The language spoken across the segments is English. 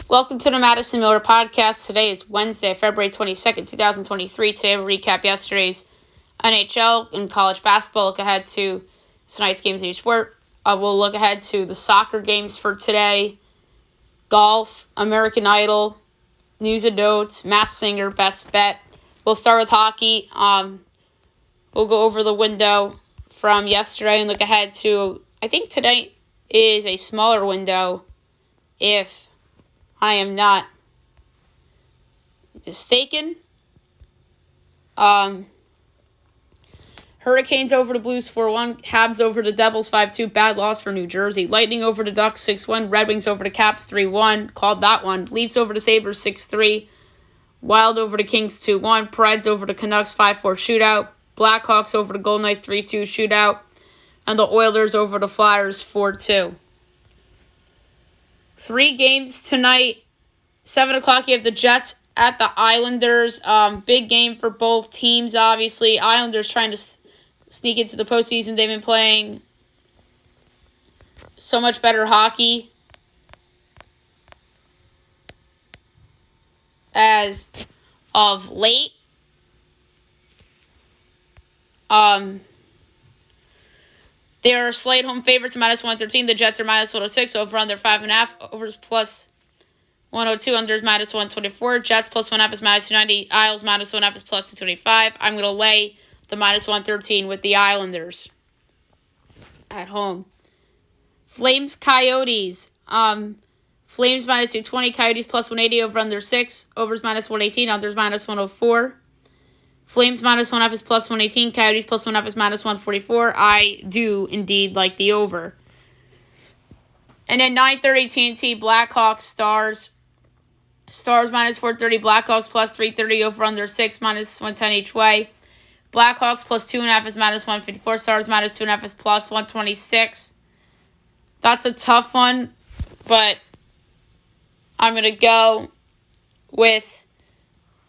Welcome to the Madison Miller Podcast. Today is Wednesday, February 22nd, 2023. Today we'll recap yesterday's NHL and college basketball. Look ahead to tonight's games in each sport. We'll look ahead to the soccer games for today. Golf, American Idol, news and notes, Masked Singer, best bet. We'll start with hockey. We'll go over the window from yesterday and look ahead to, I think tonight is a smaller window if I am not mistaken. Hurricanes over the Blues 4-1. Habs over the Devils 5-2. Bad loss for New Jersey. Lightning over the Ducks 6-1. Red Wings over the Caps 3-1. Called that one. Leafs over the Sabres 6-3. Wild over the Kings 2-1. Preds over the Canucks 5-4 shootout. Blackhawks over the Golden Knights 3-2 shootout. And the Oilers over the Flyers 4-2. 3 games tonight. 7 o'clock, you have the Jets at the Islanders. Big game for both teams, obviously. Islanders trying to sneak into the postseason. They've been playing so much better hockey as of late. They are slight home favorites, -113. The Jets are -106. Over under 5.5. Overs plus 102. Unders -124. Jets plus 1.5 is -290. Isles -1.5 is plus 225. I'm going to lay the -113 with the Islanders at home. Flames Coyotes. Flames -220. Coyotes plus 180. Over under 6. Overs -118. Unders -104. Flames -1.5 is plus 118. Coyotes plus 1.5 is -144. I do indeed like the over. And then 9:30 TNT, Blackhawks, Stars. Stars -430. Blackhawks plus 330. Over under 6 -110 each way. Blackhawks plus 2.5 is -154. Stars -2.5 is plus 126. That's a tough one, but I'm going to go with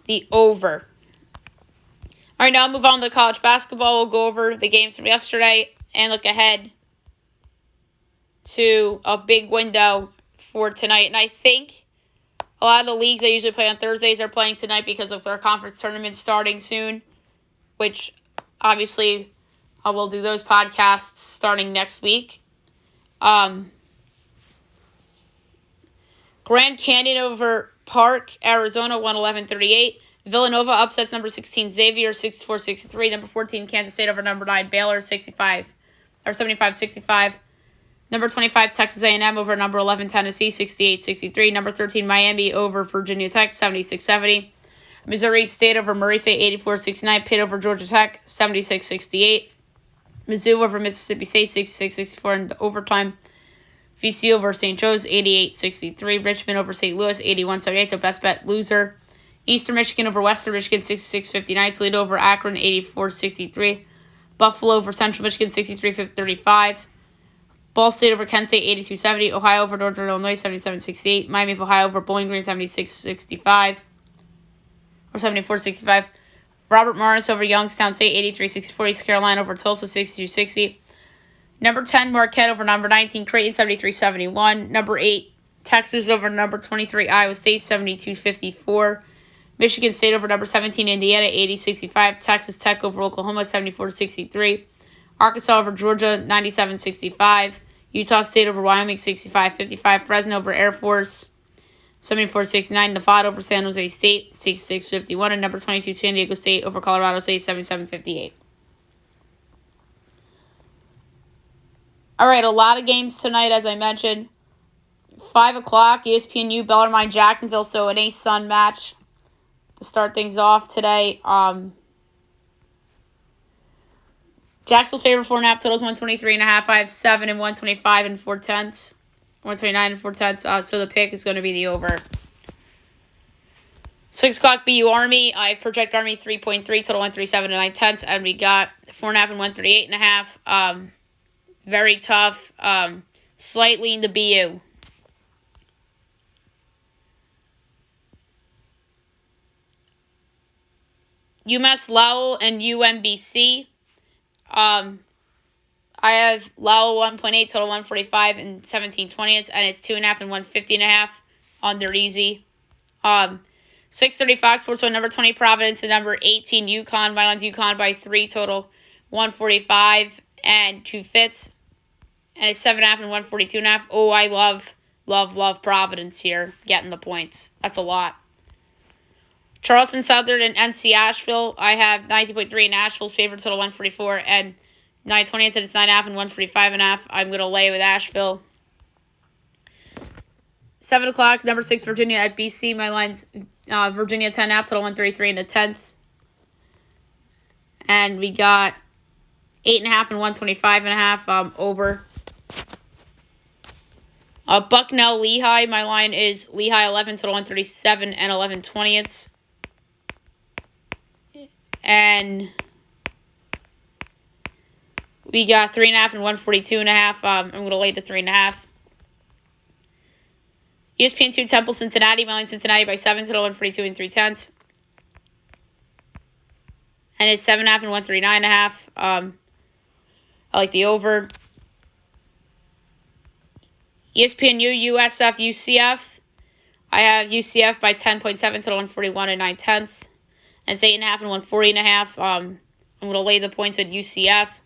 the over. All right, now I'll move on to college basketball. We'll go over the games from yesterday and look ahead to a big window for tonight. And I think a lot of the leagues I usually play on Thursdays are playing tonight because of their conference tournament starting soon, which obviously I will do those podcasts starting next week. Grand Canyon over Park, Arizona, 111-38. Villanova upsets number 16 Xavier 64-63. Number 14 Kansas State over number 9 Baylor 75-65. Number 25 Texas A&M over number 11 Tennessee 68-63. Number 13 Miami over Virginia Tech 76-70. Missouri State over Murray State 84-69. Pitt over Georgia Tech 76-68. Mizzou over Mississippi State 66-64 in overtime. VCU over St. Joe's 88-63. Richmond over St. Louis 81-78. So best bet loser. Eastern Michigan over Western Michigan, 66-59. Toledo over Akron, 84-63. Buffalo over Central Michigan, 63-35. Ball State over Kent State, 82-70. Ohio over Northern Illinois, 77-68. Miami of Ohio over Bowling Green, 76-65. Or 74-65. Robert Morris over Youngstown State, 83-64. East Carolina over Tulsa, 62-60. Number 10, Marquette over number 19, Creighton, 73-71. Number 8, Texas over number 23, Iowa State, 72-54. Michigan State over number 17, Indiana, 80-65. Texas Tech over Oklahoma, 74-63. Arkansas over Georgia, 97-65. Utah State over Wyoming, 65-55. Fresno over Air Force, 74-69. Nevada over San Jose State, 66-51. And number 22, San Diego State over Colorado State, 77-58. All right, a lot of games tonight, as I mentioned. 5 o'clock, ESPNU, Bellarmine, Jacksonville, so an Ace-Sun match to start things off today. Jacksonville favorite 4.5, totals 123.5. I have 7 and 125 and 4/10. 129 and 4/10. So the pick is going to be the over. 6 o'clock, BU Army. I project Army 3.3, total 137 and 9/10. And we got 4.5 and 138.5. Very tough. Slight lean to BU. UMass Lowell and UMBC. I have Lowell 1.8, total 145 and 17/20, and it's 2.5 and 150.5. Under easy. 6:30 Fox Sports on number 20 Providence and number 18 UConn. My line's UConn by 3 total, 145 and 2 fits. And it's 7.5 and 142.5. Oh, I love Providence here getting the points. That's a lot. Charleston Southern and NC Asheville. I have 19.3 in Asheville's favorite total 144 and 920. I said it's 9.5 and 145.5. I'm going to lay with Asheville. 7 o'clock, number 6 Virginia at BC. My line's Virginia 10.5 total 133 and a 10th. And we got 8.5 and 125.5 over. Bucknell Lehigh. My line is Lehigh 11 total 137 and 11/20. And we got 3.5 and 142.5. I'm going to lay to 3.5. ESPN2 Temple Cincinnati. My line Cincinnati by 7 total 142 and 3/10. And it's 7.5 and 139.5. I like the over. ESPNU USF UCF. I have UCF by 10.7 total 141 and 9/10. And it's 8.5 and 140.5. I'm going to lay the points with UCF.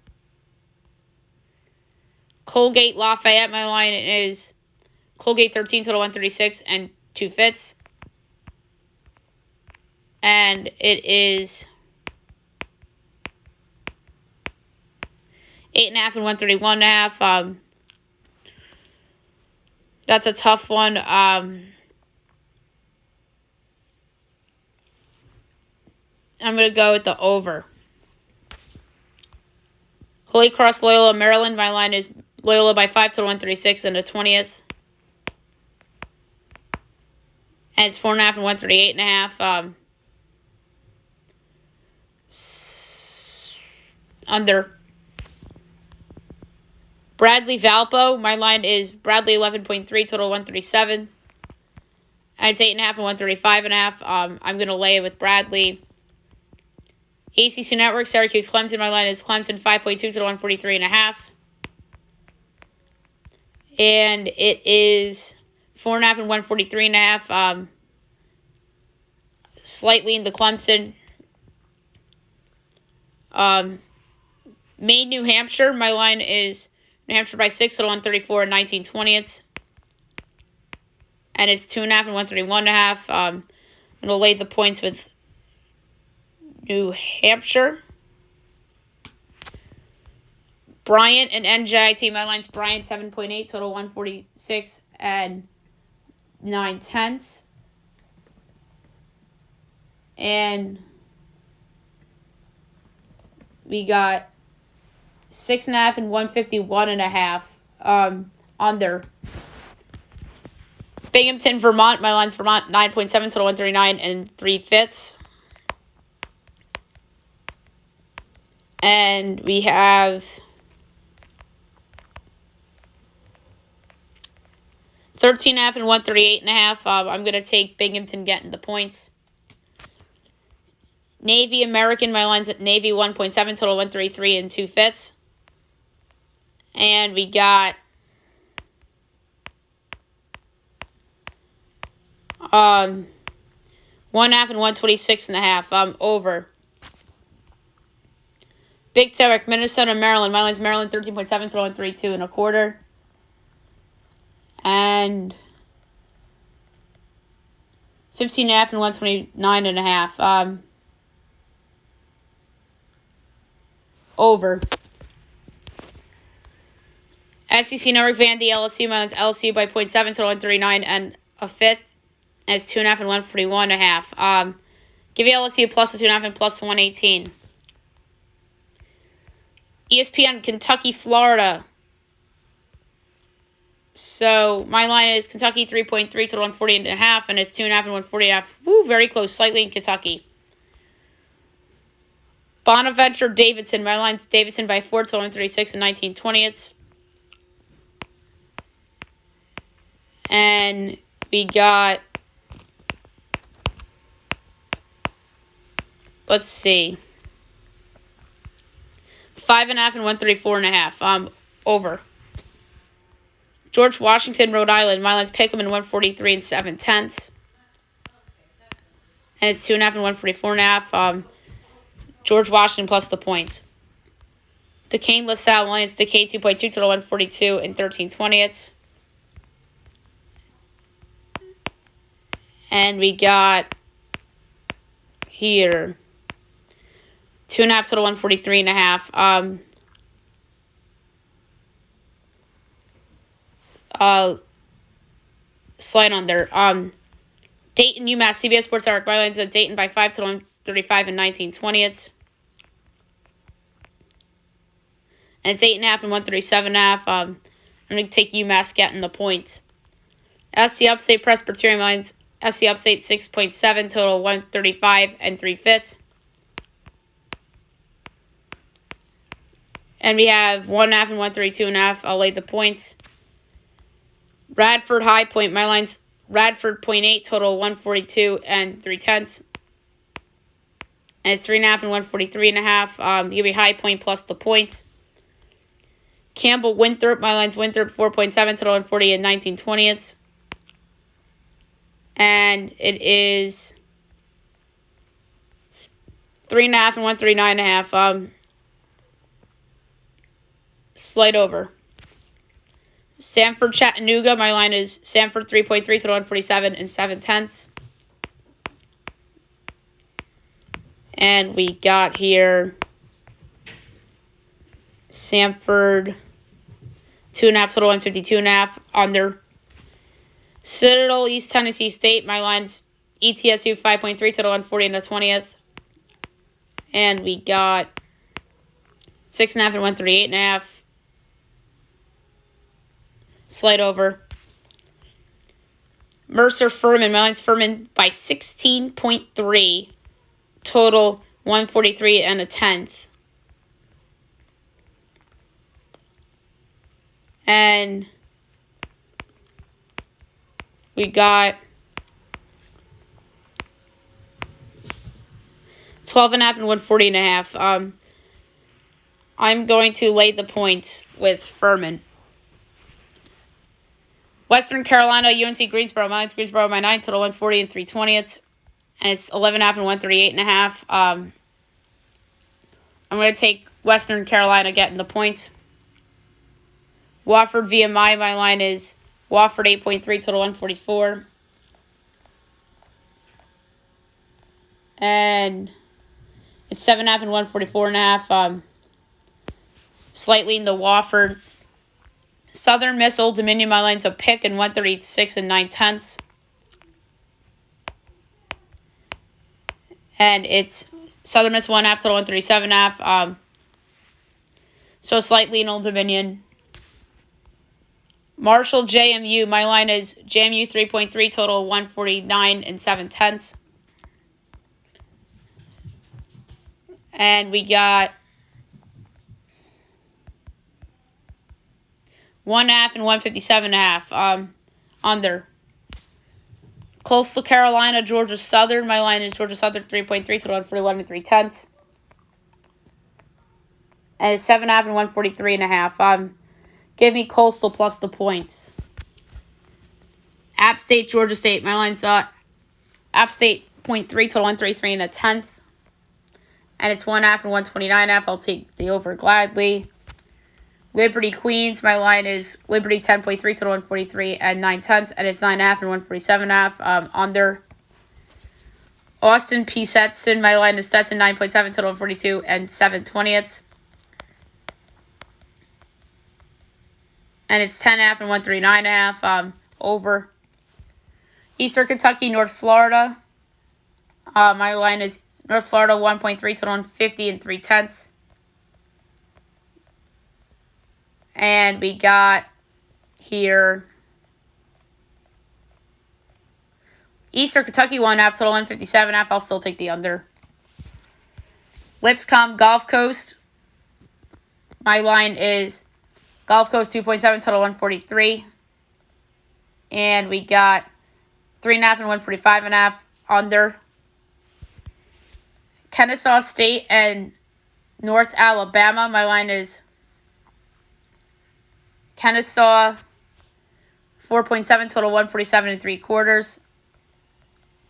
Colgate Lafayette. My line is Colgate 13 total 136 and 2 fits. And it is 8.5 and 131.5. That's a tough one. I'm going to go with the over. Holy Cross Loyola Maryland. My line is Loyola by 5 total 136 and a 20th. And it's 4.5 and 138.5. Under. Bradley Valpo. My line is Bradley 11.3 total 137. And it's 8.5 and 135.5. I'm going to lay it with Bradley. ACC Network, Syracuse Clemson. My line is Clemson 5.2 total 143.5. And it is 4.5 and 143.5. Slightly into Clemson. Maine, New Hampshire. My line is New Hampshire by 6 total 134 and 19/20. And it's 2.5 and 131.5. I'm going to lay the points with New Hampshire. Bryant and NJIT. My line's Bryant 7.8 total 146 and 9/10. And we got 6.5 and 151.5 under. Binghamton, Vermont. My line's Vermont 9.7 total 139 and 3/5. And we have 13.5 and 138.5. I'm going to take Binghamton getting the points. Navy American. My line's at Navy 1.7 total 133 and 2/5. And we got 1.5 and 126.5. Over. Big Tech, Minnesota, Maryland. My line's Maryland 13.7 total 132 and a quarter. And 15.5 and 129.5. Over. SEC Network, Vandy, LSU. My line's LSU by 0.7 total 139 and a 5th. And it's 2.5 and 141.5. Give you LSU plus a 2.5 and plus 118. ESPN, Kentucky, Florida. So my line is Kentucky 3.3 total 140.5, and it's 2.5 and 140.5. Woo, very close, slightly in Kentucky. Bonaventure, Davidson. My line's Davidson by 4 total 136 and 19/20. And we got, let's see, 5.5 and 134.5. Over. George Washington, Rhode Island. My line's pick 'em in 143 and 7/10. And it's 2.5 and 144.5. George Washington plus the points. Duquesne, LaSalle. My line's Duquesne 2.2, total 142 and 13/20. And we got here 2.5, total 143.5. Slide on there. Dayton, UMass, CBS Sports Network. My line's at Dayton by 5, total 135 and 19/20. And it's 8.5 and 137.5. I'm going to take UMass getting the point. SC Upstate Presbyterian, my line's SC Upstate 6.7, total 135 and 3/5. And we have 1.5 and 132.5. I'll lay the points. Radford High Point. My line's Radford 0.8, total 142 and 3/10. And it's 3.5 and 143.5. Give me High Point plus the points. Campbell Winthrop. My line's Winthrop 4.7, total 140 and 19/20. And it is 3.5 and 139.5. Slide over. Sanford, Chattanooga. My line is Sanford 3.3, total 147 and 7/10. And we got here Sanford 2.5, total 152.5 on their Citadel, East Tennessee State. My line's ETSU 5.3, total 140 and 20th. And we got 6.5 and 138.5. Slide over. Mercer Furman. My line's Furman by 16.3. Total 143 and 1/10. And we got 12.5 and 140.5. I'm going to lay the points with Furman. Western Carolina, UNC Greensboro. My line's Greensboro by 9, total 140 and 3/20. And it's 11.5 and 138.5. I'm going to take Western Carolina getting the points. Wofford VMI. My line is Wofford 8.3, total 144. And it's 7.5 and 144.5. Slightly in the Wofford. Southern Miss Old Dominion. My line's a pick and 136 and 9/10. And it's Southern Miss 1.5, total 137.5. So slightly in Old Dominion. Marshall JMU. My line is JMU 3.3, total 149 and 7/10. And we got 1.5 and 157.5 under. Coastal Carolina, Georgia Southern. My line is Georgia Southern 3.3, total 141 and 3/10. And it's 7.5 and 143.5. Give me Coastal plus the points. App State, Georgia State. My line's App State 0.3, total 133 and 1/10. And it's 1.5 and 129.5. I'll take the over gladly. Liberty Queens. My line is Liberty 10.3, total 143 and 9/10. And it's 9.5 and 147.5 under. Austin P. Stetson. My line is Stetson 9.7, total 142 and 7/20. And it's 10.5 and 139.5 over. Eastern Kentucky, North Florida. My line is North Florida 1.3, total 150 and 3/10. And we got here Eastern Kentucky 1.5, total 157.5. I'll still take the under. Lipscomb Gulf Coast. My line is Gulf Coast 2.7, total 143. And we got 3.5 and 145.5 under. Kennesaw State and North Alabama. My line is Kennesaw 4.7, total 147 and 3/4.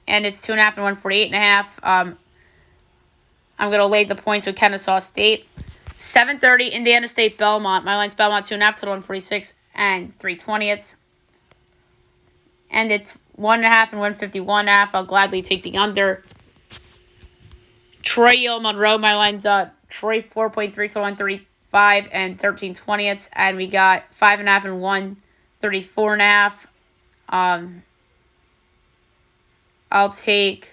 And it's 2.5 and 148.5. I'm going to lay the points with Kennesaw State. 7:30, Indiana State, Belmont. My line's Belmont 2.5, total 146 and 3/20. And it's 1.5 and 151.5. I'll gladly take the under. Troy, Yale, Monroe. My line's Troy 4.3, total 135 and 13/20. And we got 5.5 and 134.5. I'll take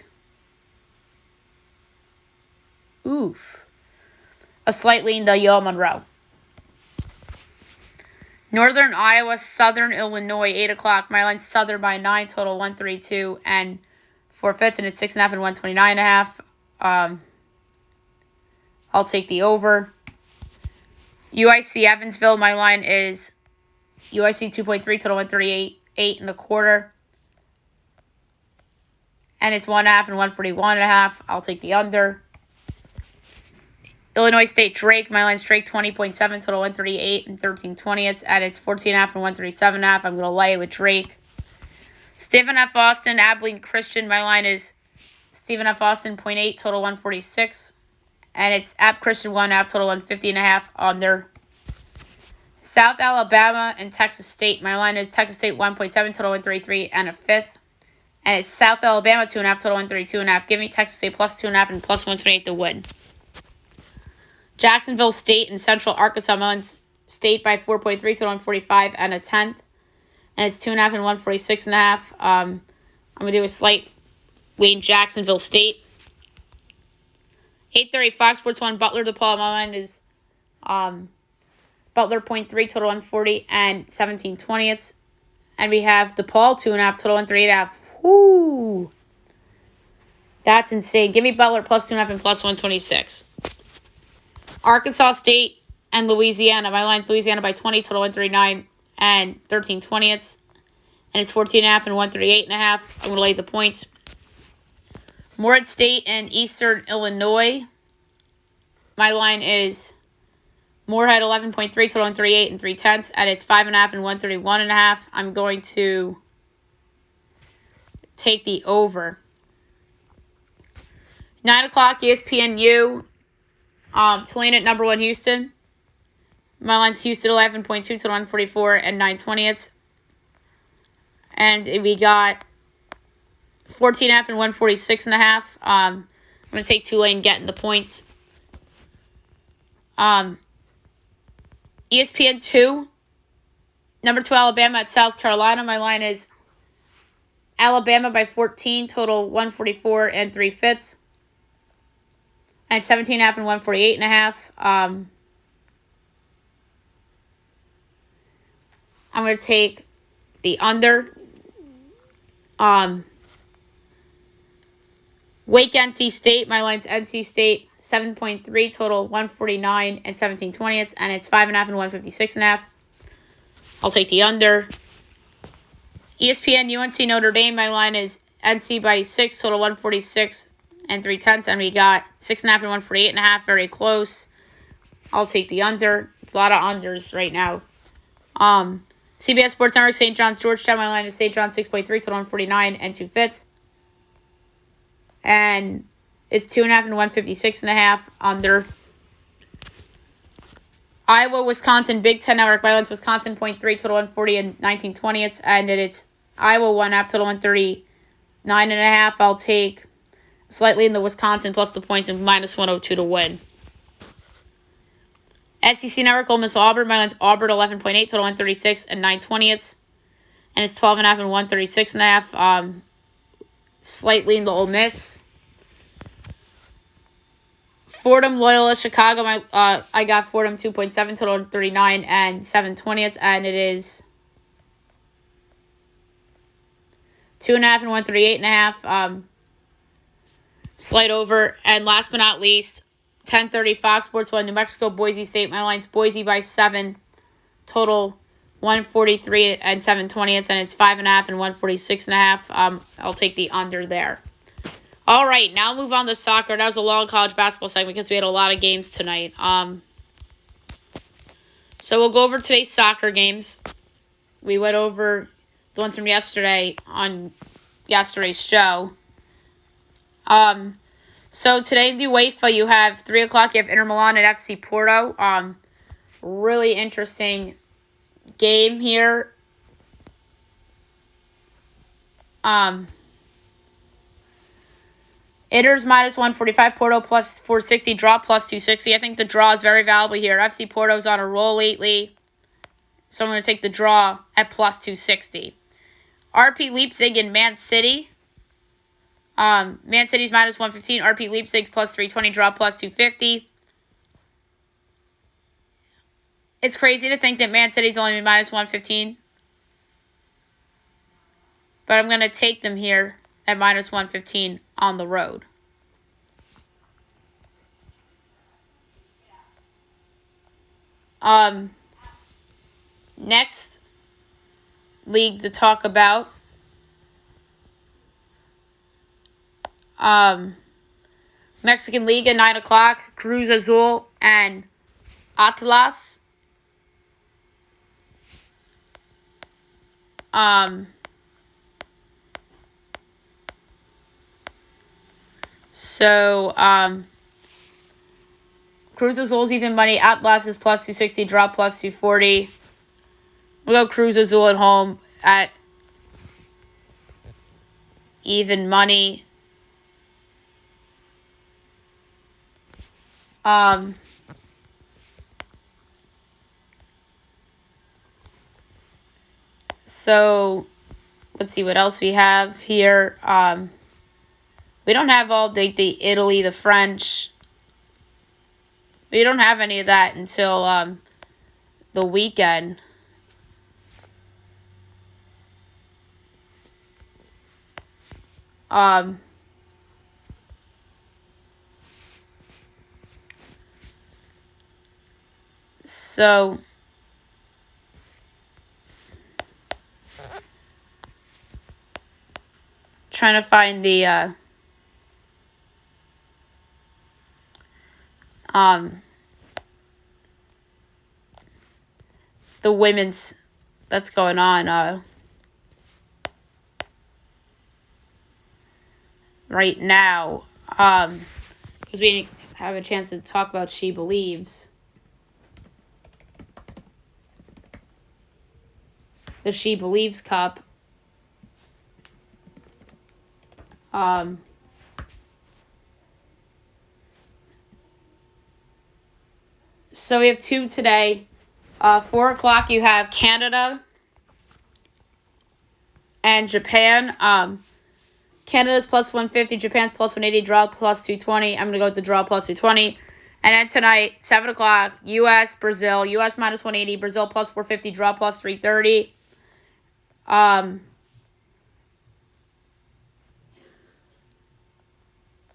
a slight lean to Yale, Monroe. Northern Iowa, Southern Illinois, 8 o'clock. My line's Southern by 9, total 132 and 4/5, and it's 6.5 and 129.5. I'll take the over. UIC Evansville, my line is UIC 2.3, total 138, 8.25. And it's 1.5 and 141.5. I'll take the under. Illinois State Drake, my line's Drake 20.7, total 138 and 13/20. And it's 14.5 and 137.5. I'm going to lay it with Drake. Stephen F. Austin, Abilene Christian, my line is Stephen F. Austin 0.8, total 146. And it's App Christian 1.5, total 150.5 under. South Alabama and Texas State, my line is Texas State 1.7, total 133 and 1/5. And it's South Alabama 2.5, total 132.5. Give me Texas State plus 2.5 and plus 128 to win. Jacksonville State and Central Arkansas, my line's State by 4.3, total 145 and 1/10. And it's 2.5 and 146.5. I'm going to do a slight lean Jacksonville State. 8:30 Fox Sports 1, Butler DePaul. My line is Butler 0.3, total 140 and 17/20. And we have DePaul 2.5, total 138.5. Whoo! That's insane. Give me Butler plus 2.5 and plus 126. Arkansas State and Louisiana. My line's Louisiana by 20, total 139 and 13/20. And it's 14.5 and 138.5. I'm going to lay the points. Morehead State and Eastern Illinois. My line is Morehead 11.3, total 138 and 3/10. And it's 5.5 and 131.5. I'm going to take the over. 9 o'clock, ESPNU. Tulane at number 1, Houston. My line's Houston 11.2, total 144 and 9/20. And we got 14.5 and 146.5. I'm going to take Tulane getting the points. ESPN2, number 2, Alabama at South Carolina. My line is Alabama by 14, total 144 and 3/5. And 17.5 and 148.5. I'm going to take the under. Wake NC State. My line's NC State 7.3, total 149 and 17/20. And it's 5.5 and 156.5. I'll take the under. ESPN UNC Notre Dame. My line is NC by 6, total 146 and 3/10. And we got 6.5 and 148.5. Very close. I'll take the under. It's a lot of unders right now. CBS Sports Network, St. John's, Georgetown. My line is St. John's 6.3, total 149 and 2/5. And it's 2.5 and 156.5 under. Iowa, Wisconsin, Big Ten Network. My line's Wisconsin 0.3, total 140 and 19/20. And it's Iowa 1.5, total 139.5. I'll take slightly in the Wisconsin plus the points and minus 102 to win. SEC Network, Ole Miss, Auburn. My line's Auburn 11.8, total 136 and 9/20. And it's 12.5 and 136.5. Slightly in the Ole Miss. Fordham, Loyola, Chicago. I got Fordham 2.7, total 39 and 7/20. And it is 2.5 and 138.5. Slight over. And last but not least, 10:30 Fox Sports 1, New Mexico, Boise State. My line's Boise by 7, total 143 and 7/20. And it's 5.5 and 146.5. I'll take the under there. All right, now move on to soccer. That was a long college basketball segment because we had a lot of games tonight. So we'll go over today's soccer games. We went over the ones from yesterday on yesterday's show. So today in the UEFA, you have 3 o'clock. You have Inter Milan and FC Porto. Really interesting game here. Inter's minus 145, Porto plus 460, draw plus 260. I think the draw is very valuable here. FC Porto's on a roll lately, so I'm going to take the draw at plus 260. RP Leipzig and Man City. Man City's minus 115, RP Leipzig's plus 320, draw plus 250. It's crazy to think that Man City's only minus 115. But I'm going to take them here at minus 115 on the road. Next league to talk about. Mexican League at 9 o'clock. Cruz Azul and Atlas. Cruz Azul's even money. Atlas is plus 260. Draw plus 240. We'll go Cruz Azul at home at even money. So let's see what else we have here. We don't have all the Italy, the French. We don't have any of that until the weekend. So trying to find the women's that's going on right now, because we didn't have a chance to talk about She Believes. The She Believes Cup. So we have 2 today. 4 o'clock you have Canada and Japan. Canada's plus 150, Japan's plus 180, draw plus 220. I'm going to go with the draw plus 220. And then tonight, 7 o'clock, U.S., Brazil. U.S. minus 180, Brazil plus 450, draw plus 330. I'm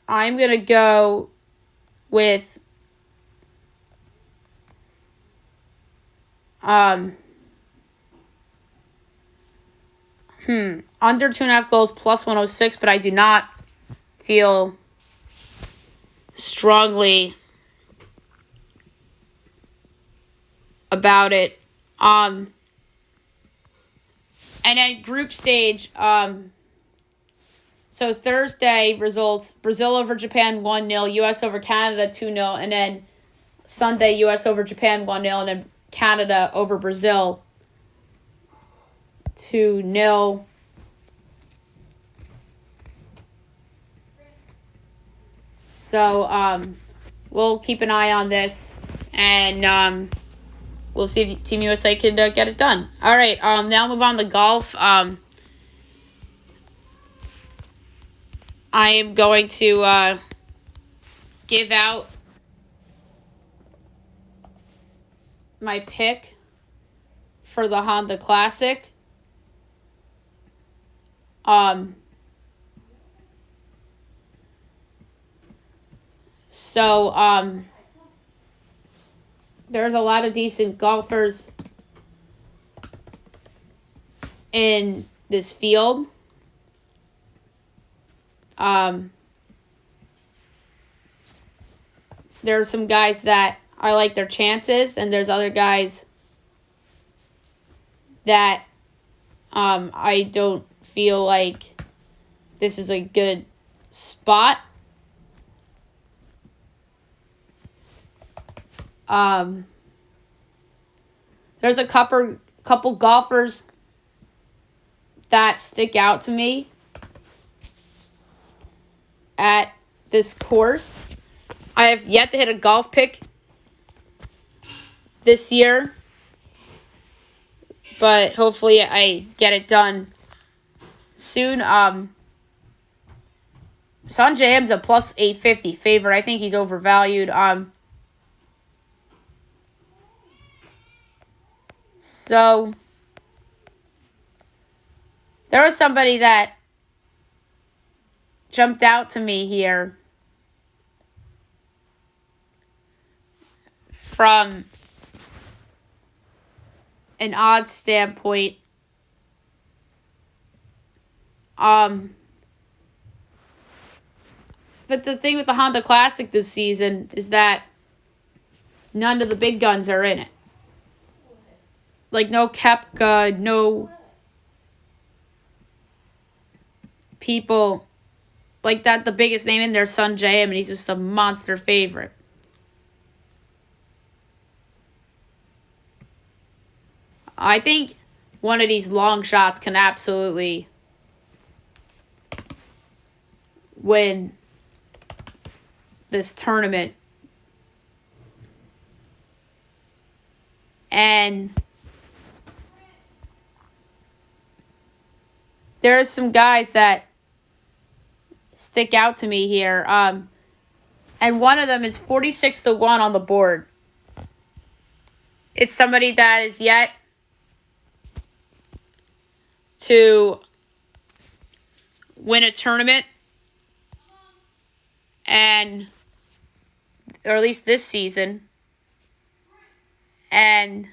going to go with under 2.5 goals plus 106, but I do not feel strongly about it. And then group stage, so Thursday results, Brazil over Japan 1-0, U.S. over Canada 2-0, and then Sunday, U.S. over Japan 1-0, and then Canada over Brazil 2-0. So we'll keep an eye on this, and we'll see if Team USA can get it done. All right, now move on to golf. I am going to give out my pick for the Honda Classic. There's a lot of decent golfers in this field. There are some guys that I like their chances, and there's other guys that I don't feel like this is a good spot. There's a couple golfers that stick out to me at this course. I have yet to hit a golf pick this year, but hopefully I get it done soon. Sanjay M's a plus 850 favorite. I think he's overvalued. So there was somebody that jumped out to me here from an odds standpoint. But the thing with the Honda Classic this season is that none of the big guns are in it. Like, no Koepka, no people like that. The biggest name in there is Sanjay, and he's just a monster favorite. I think one of these long shots can absolutely win this tournament. And there are some guys that stick out to me here. And one of them is 46-1 on the board. It's somebody that is yet to win a tournament, and or at least this season. And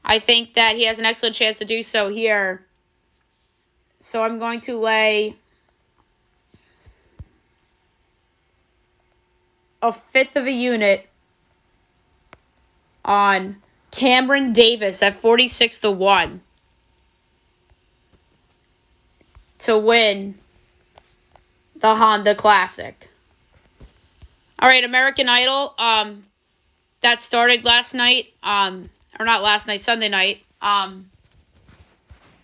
I think that he has an excellent chance to do so here. So I'm going to lay a fifth of a unit on Cameron Davis at 46-1 to win the Honda Classic. All right, American Idol, that started last night, or not last night, Sunday night,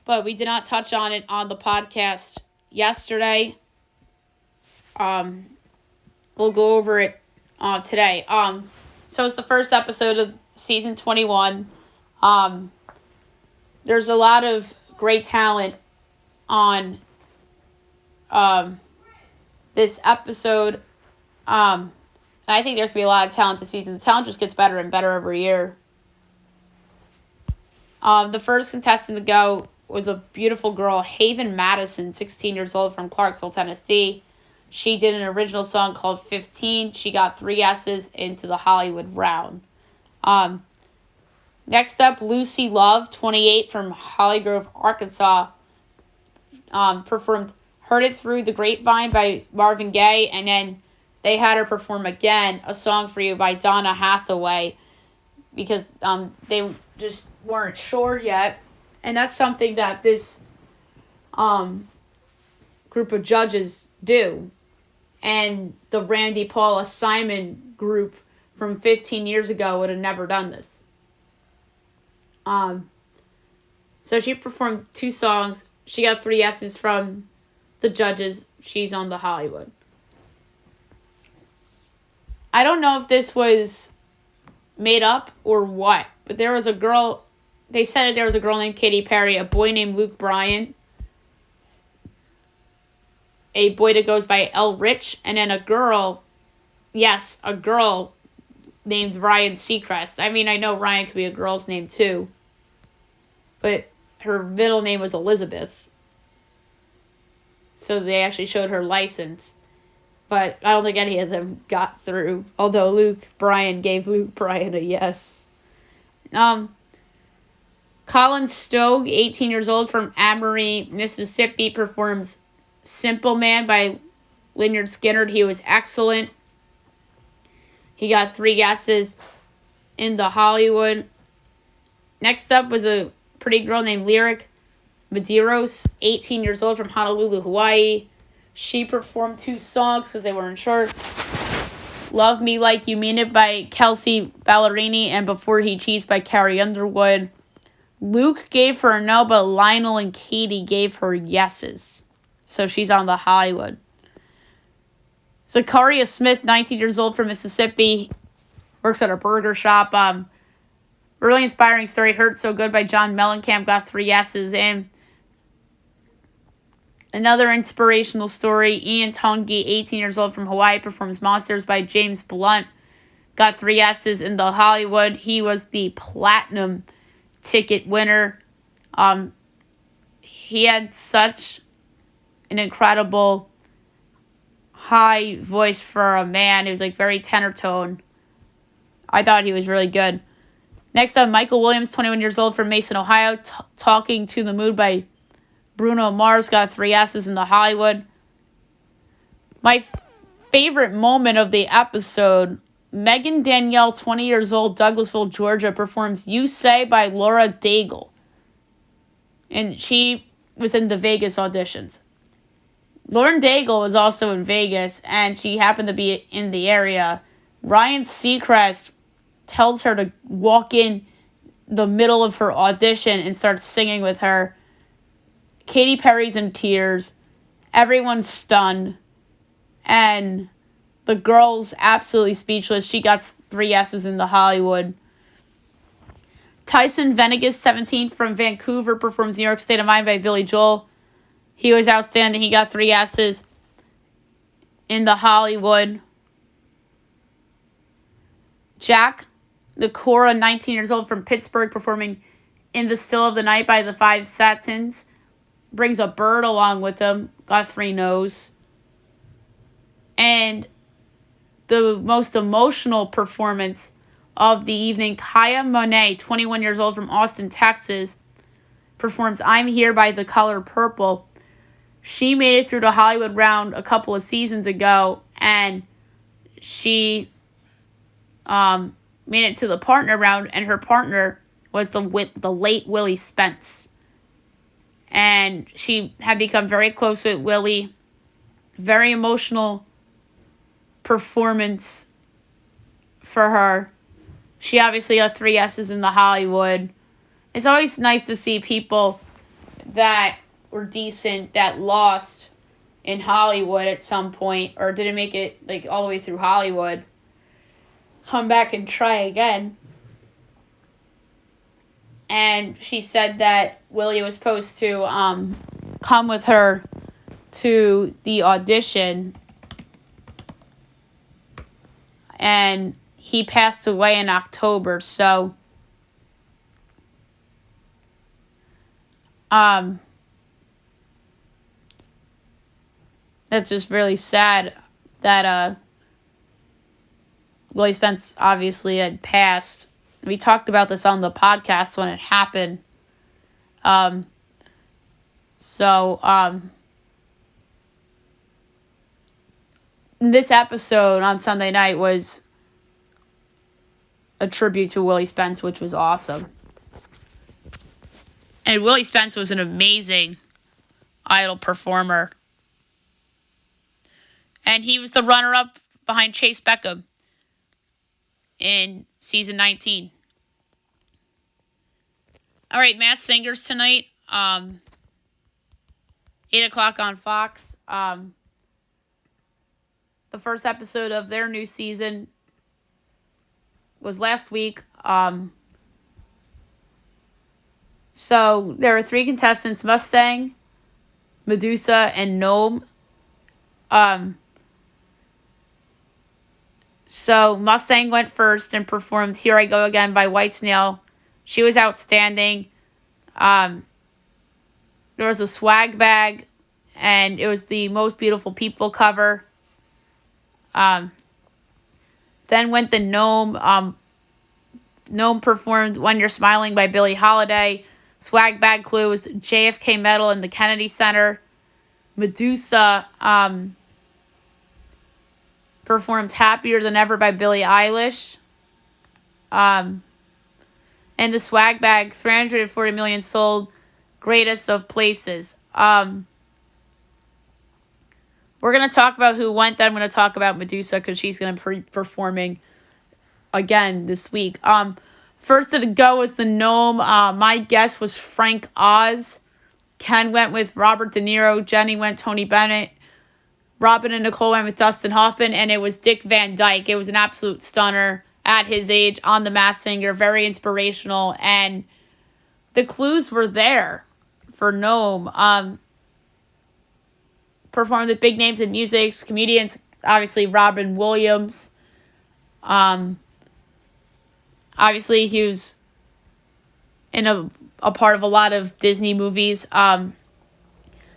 but we did not touch on it on the podcast yesterday. We'll go over it today. So it's the first episode of season 21. There's a lot of great talent on this episode. And I think there's going to be a lot of talent this season. The talent just gets better and better every year. The first contestant to go was a beautiful girl, Haven Madison, 16 years old, from Clarksville, Tennessee. She did an original song called 15. She got 3 S's into the Hollywood round. Next up, Lucy Love, 28, from Holly Grove, Arkansas, performed Heard It Through the Grapevine by Marvin Gaye, and then they had her perform again A Song for You by Donna Hathaway, because they just weren't sure yet. And that's something that this group of judges do. And the Randy Paula Simon group from 15 years ago would have never done this. So she performed 2 songs. She got 3 S's from the judges. She's on the Hollywood. I don't know if this was made up or what, but there was a girl, they said there was a girl named Katy Perry, a boy named Luke Bryan, a boy that goes by L. Rich, and then a girl named Ryan Seacrest. I mean, I know Ryan could be a girl's name too, but her middle name was Elizabeth. So they actually showed her license. But I don't think any of them got through. Although Luke Bryan gave Luke Bryan a yes. Colin Stogg, 18 years old, from Amory, Mississippi, performs Simple Man by Lynyrd Skynyrd. He was excellent. He got 3 yeses in the Hollywood. Next up was a pretty girl named Lyric Medeiros, 18 years old, from Honolulu, Hawaii. She performed 2 songs because they weren't short. Love Me Like You Mean It by Kelsey Ballerini and Before He Cheats by Carrie Underwood. Luke gave her a no, but Lionel and Katie gave her yeses. So she's on the Hollywood. Zachariah Smith, 19 years old, from Mississippi, works at a burger shop. Really inspiring story. Hurt So Good by John Mellencamp got 3 yeses. And another inspirational story, Ian Tongi, 18 years old, from Hawaii, performs Monsters by James Blunt. Got 3 yeses in the Hollywood. He was the platinum ticket winner. He had such an incredible high voice for a man. It was like very tenor tone. I thought he was really good. Next up, Michael Williams, 21 years old, from Mason, Ohio, Talking to the Moon by Bruno Mars, got 3 yeses in the Hollywood. My favorite moment of the episode, Megan Danielle, 20 years old, Douglasville, Georgia, performs You Say by Laura Daigle. And she was in the Vegas auditions. Lauren Daigle was also in Vegas, and she happened to be in the area. Ryan Seacrest tells her to walk in the middle of her audition and start singing with her. Katy Perry's in tears. Everyone's stunned. And the girl's absolutely speechless. She got 3 yeses in the Hollywood. Tyson Venegas, 17, from Vancouver, performs New York State of Mind by Billy Joel. He was outstanding. He got 3 yeses in the Hollywood. Jack Nicora, 19 years old, from Pittsburgh, performing In the Still of the Night by the Five Satins. Brings a bird along with him. Got 3 no's. And the most emotional performance of the evening, Kaya Monet, 21 years old, from Austin, Texas, performs I'm Here by The Color Purple. She made it through the Hollywood round a couple of seasons ago, and she made it to the partner round, and her partner was the late Willie Spence. And she had become very close with Willie. Very emotional performance for her. She obviously got 3 yeses in the Hollywood. It's always nice to see people that were decent that lost in Hollywood at some point or didn't make it like all the way through Hollywood come back and try again. And she said that Willie was supposed to come with her to the audition, and he passed away in October, so that's just really sad that Willie Spence obviously had passed. We talked about this on the podcast when it happened. This episode on Sunday night was a tribute to Willie Spence, which was awesome. And Willie Spence was an amazing Idol performer. And he was the runner-up behind Chase Beckham in season 19. All right, Masked Singers tonight. 8 o'clock on Fox. The first episode of their new season was last week. So there are 3 contestants: Mustang, Medusa, and Gnome. So Mustang went first and performed Here I Go Again by Whitesnake. She was outstanding. There was a swag bag, and it was the Most Beautiful People cover. Then went the Gnome. Gnome performed When You're Smiling by Billie Holiday. Swag bag clue was JFK Medal in the Kennedy Center. Medusa performed Happier Than Ever by Billie Eilish. And the swag bag, 340 million sold. Greatest of places. We're going to talk about who went. Then I'm going to talk about Medusa because she's going to be performing again this week. First to go was the Gnome. My guess was Frank Oz. Ken went with Robert De Niro. Jenny went Tony Bennett. Robin and Nicole went with Dustin Hoffman. And it was Dick Van Dyke. It was an absolute stunner at his age on The Masked Singer. Very inspirational. And the clues were there for Gnome. Performed with big names in music. Comedians, obviously Robin Williams. Obviously, he was in a part of a lot of Disney movies. Then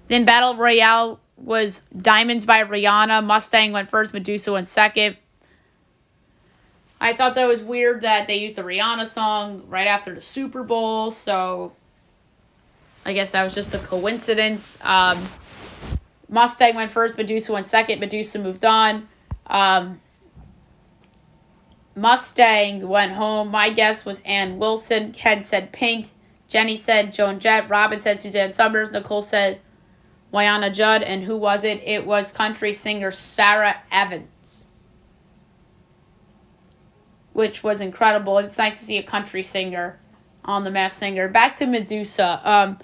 Battle Royale was Diamonds by Rihanna. Mustang went first. Medusa went second. I thought that was weird that they used a Rihanna song right after the Super Bowl. So I guess that was just a coincidence. Mustang went first. Medusa went second. Medusa moved on. Mustang went home. My guess was Ann Wilson. Ken said Pink. Jenny said Joan Jett. Robin said Suzanne Summers. Nicole said Wynonna Judd. And who was it? It was country singer Sarah Evans, which was incredible. It's nice to see a country singer on The Masked Singer. Back to Medusa.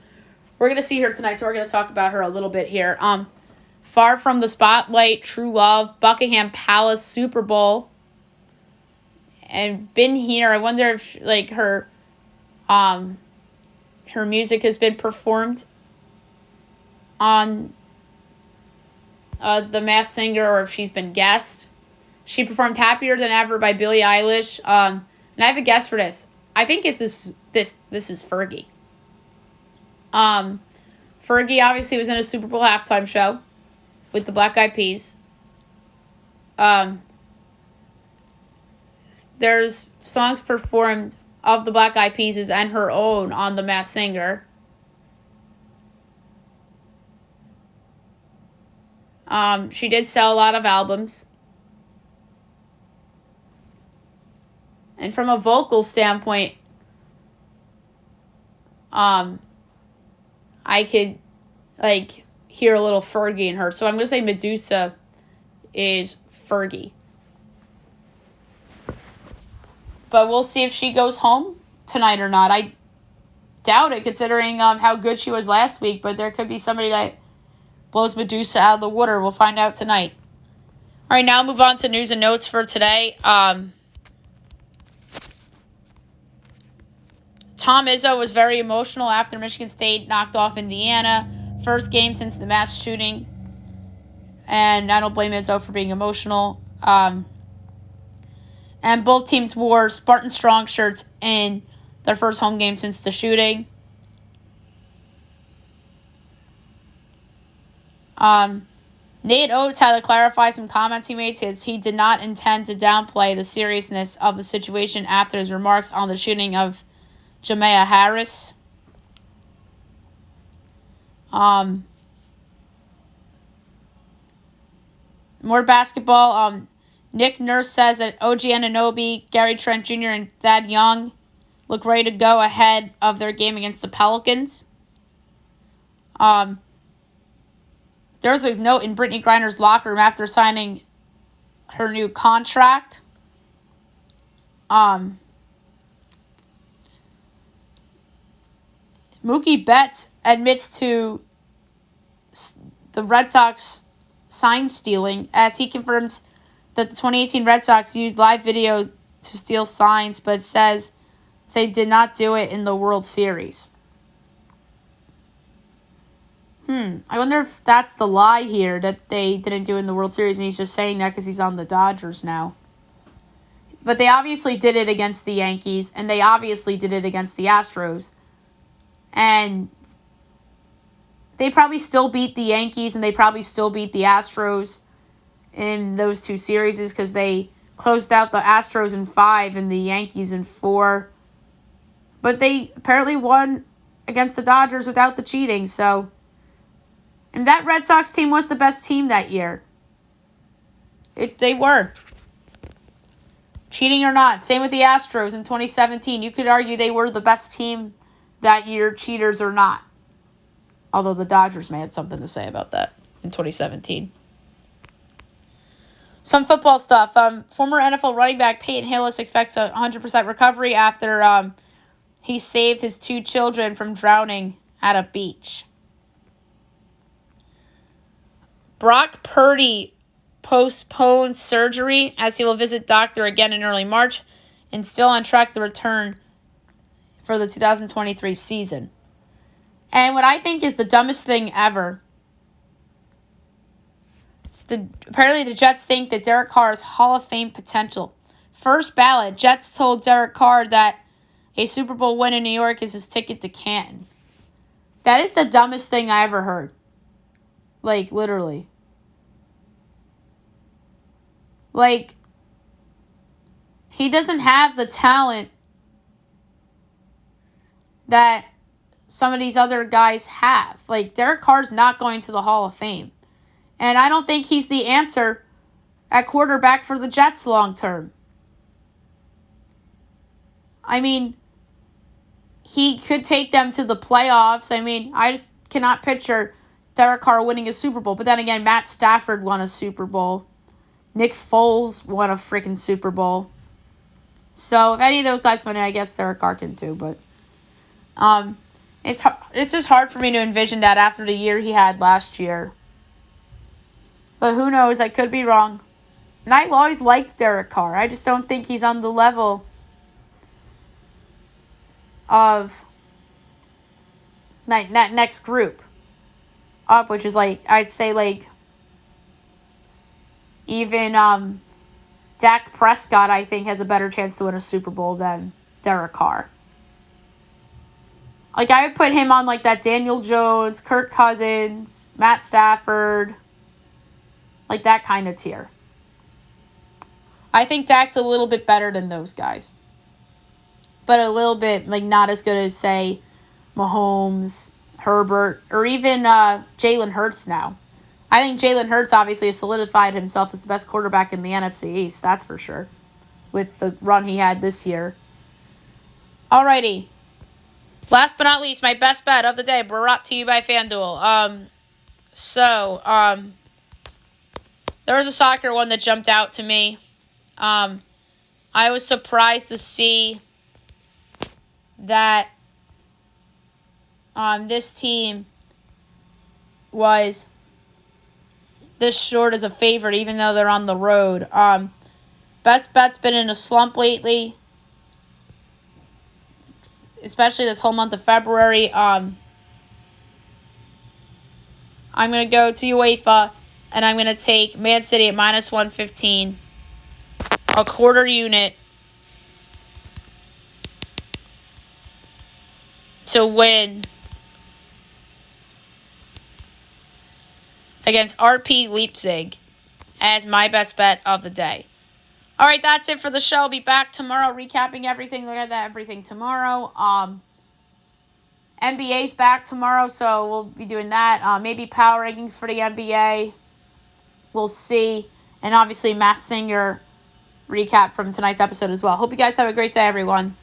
We're going to see her tonight, so we're going to talk about her a little bit here. Far from the Spotlight, True Love, Buckingham Palace, Super Bowl, and Been Here. I wonder if her music has been performed on The Masked Singer, or if she's been guest. She performed Happier Than Ever by Billie Eilish. And I have a guess for this. I think this is Fergie. Fergie obviously was in a Super Bowl halftime show with the Black Eyed Peas. There's songs performed of the Black Eyed Peas and her own on The Masked Singer. She did sell a lot of albums. And from a vocal standpoint, I could hear a little Fergie in her. So I'm going to say Medusa is Fergie. But we'll see if she goes home tonight or not. I doubt it, considering how good she was last week. But there could be somebody that blows Medusa out of the water. We'll find out tonight. All right, now move on to news and notes for today. Tom Izzo was very emotional after Michigan State knocked off Indiana. First game since the mass shooting. And I don't blame Izzo for being emotional. And both teams wore Spartan Strong shirts in their first home game since the shooting. Nate Oates had to clarify some comments he made, since he did not intend to downplay the seriousness of the situation after his remarks on the shooting of Jamea Harris. More basketball. Nick Nurse says that OG Anunoby, Gary Trent Jr., and Thad Young look ready to go ahead of their game against the Pelicans. There was a note in Brittany Griner's locker room after signing her new contract. Mookie Betts admits to the Red Sox sign stealing, as he confirms that the 2018 Red Sox used live video to steal signs, but says they did not do it in the World Series. I wonder if that's the lie here, that they didn't do it in the World Series, and he's just saying that because he's on the Dodgers now. But they obviously did it against the Yankees, and they obviously did it against the Astros. And they probably still beat the Yankees, and they probably still beat the Astros in those two series, because they closed out the Astros in 5 and the Yankees in 4. But they apparently won against the Dodgers without the cheating, so... And that Red Sox team was the best team that year. They were. Cheating or not, same with the Astros in 2017. You could argue they were the best team that year, cheaters or not. Although the Dodgers may have something to say about that in 2017. Some football stuff. Former NFL running back Peyton Hillis expects a 100% recovery after he saved his 2 children from drowning at a beach. Brock Purdy postponed surgery as he will visit doctor again in early March and still on track to return for the 2023 season. And what I think is the dumbest thing ever, apparently the Jets think that Derek Carr has Hall of Fame potential. First ballot, Jets told Derek Carr that a Super Bowl win in New York is his ticket to Canton. That is the dumbest thing I ever heard. Like, literally. Like, he doesn't have the talent that some of these other guys have. Like, Derek Carr's not going to the Hall of Fame. And I don't think he's the answer at quarterback for the Jets long term. I mean, he could take them to the playoffs. I mean, I just cannot picture Derek Carr winning a Super Bowl. But then again, Matt Stafford won a Super Bowl. Nick Foles won a freaking Super Bowl. So if any of those guys win it, I guess Derek Carr can too. But it's just hard for me to envision that after the year he had last year. But who knows? I could be wrong. And I always liked Derek Carr. I just don't think he's on the level of that next group up, which is like, I'd say like even Dak Prescott, I think, has a better chance to win a Super Bowl than Derek Carr. Like, I would put him on like that Daniel Jones, Kirk Cousins, Matt Stafford, like that kind of tier. I think Dak's a little bit better than those guys. But a little bit, like, not as good as, say, Mahomes, Herbert, or even Jalen Hurts now. I think Jalen Hurts obviously has solidified himself as the best quarterback in the NFC East, that's for sure, with the run he had this year. Alrighty. Last but not least, my best bet of the day, brought to you by FanDuel. There was a soccer one that jumped out to me. I was surprised to see that this team was this short as a favorite, even though they're on the road. Best bet's been in a slump lately, especially this whole month of February. I'm going to go to UEFA, and I'm going to take Man City at minus 115, a quarter unit, to win against RP Leipzig as my best bet of the day. All right, that's it for the show. I'll be back tomorrow recapping everything. Look at that, everything tomorrow. NBA's back tomorrow, so we'll be doing that. Maybe power rankings for the NBA. We'll see. And obviously, Masked Singer recap from tonight's episode as well. Hope you guys have a great day, everyone.